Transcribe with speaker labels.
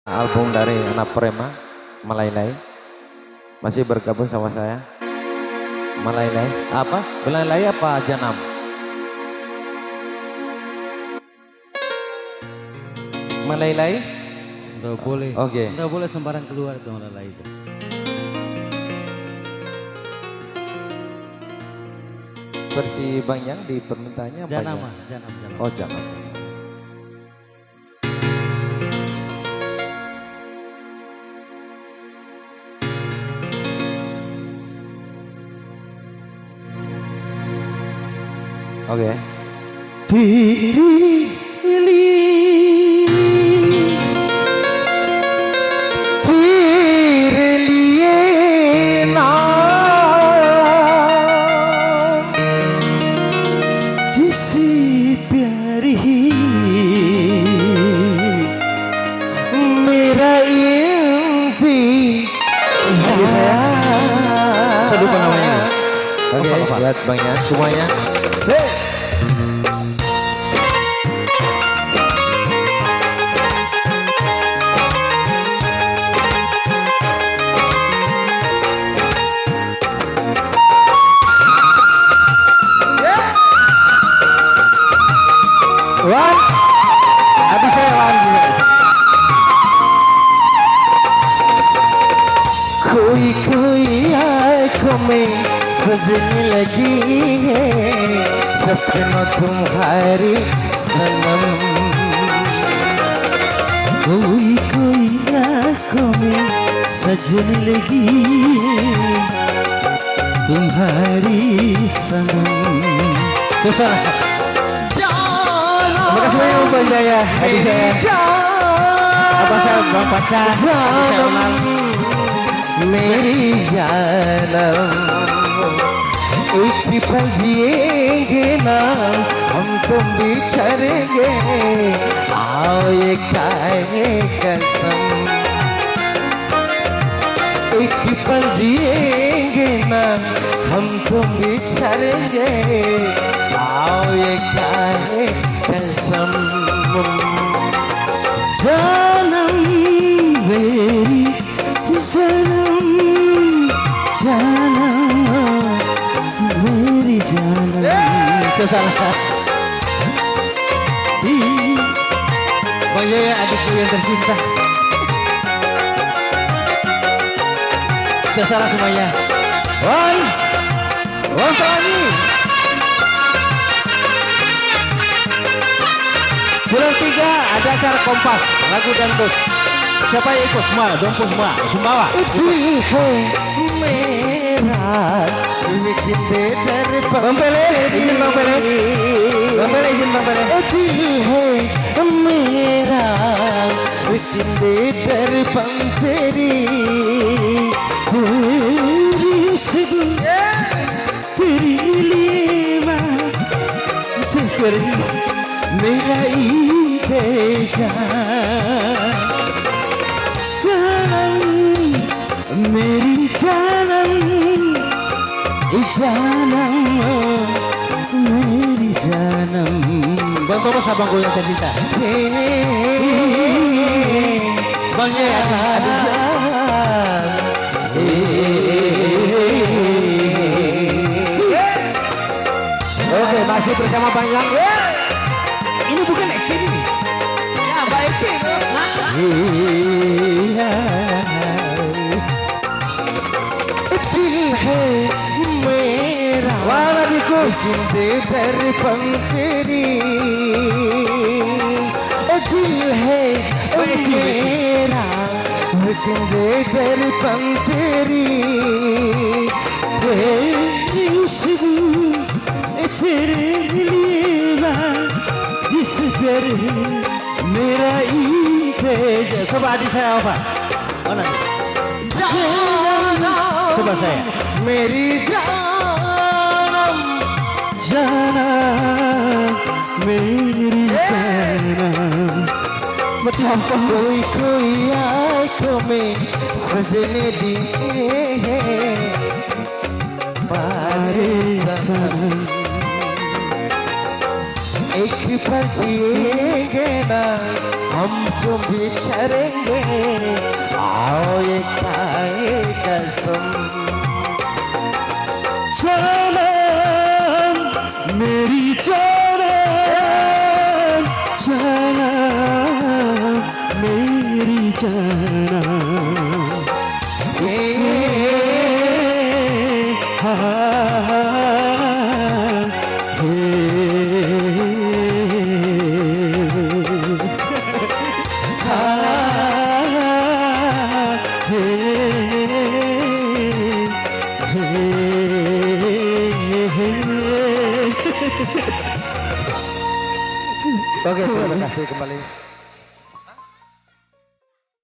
Speaker 1: Album dari Anak Prema, Malailai. Masih bergabung sama saya. Malailai apa? Belalai apa Janam? Malailai?
Speaker 2: Nggak boleh.
Speaker 1: Oke.
Speaker 2: Nggak boleh sembarang keluar itu Malailai itu.
Speaker 1: Versi Bang Yang di permintaannya apa?
Speaker 2: Janama,
Speaker 1: ya?
Speaker 2: janam.
Speaker 1: Oh, Janam. Oke.
Speaker 2: Teere लिए ना जिसे प्यार ही मेरा saya lupa namanya.
Speaker 1: Oke, buat Bang Yang semuanya.
Speaker 2: Wan, habis saya Wan. कोई आँखों में सजने लगी है सपनों तुम्हारी सनम कोई आँखों में सजने लगी है तुम्हारी सनम. Susah. Terima kasih banyak Bang Jaya. Tadi saya apa saya Bang Pacar. मेरी जानम एक पल जिएंगे ना हम तुम बिछड़ेंगे आओ ये खाए कसम एक पल जिएंगे ना हम तुम बिछड़ेंगे आओ ये खाए कसम जानम मेरी जानम मेरी जानम. Salah. Bang Jaya adikku yang tercinta. Saya salah semuanya. Wan lagi. Bulan 3 ada acara Kompas lagu dangdut. Siapa yang ikut? Semua, dongku semua, Sumbawa. Bikin beda Bang Pele, izin Bang Pele. Bang Pele, izin Bang Pele. Merah, bikin beda Bang Teri. Teri sedih, teri lima, seperti merah iteja. मेरी जानम मेरी जानम. Bang Thomas abangku yang tercinta. Bang Oke, masih bersama Bang Yang. Ini bukan Ece ini. Ya, Mbak Ece. मेरा वाला देखो जिंदे दर पंचरी दिल है मेरा जिंदे दर पंचरी तेरे लिए इस दर मेरा Eid. Coba adik saya apa? Mana? Coba saya. मेरी जानम मेरी जानम. मतलब कोई आँखों में सजने दिए हैं पारे सनम
Speaker 1: एक पल जिएंगे ना हम जो बिछड़ेंगे आओ ये खाए कसम
Speaker 2: जानम मेरी जानम जानम मेरी जानम
Speaker 1: Oke, terima kasih kembali.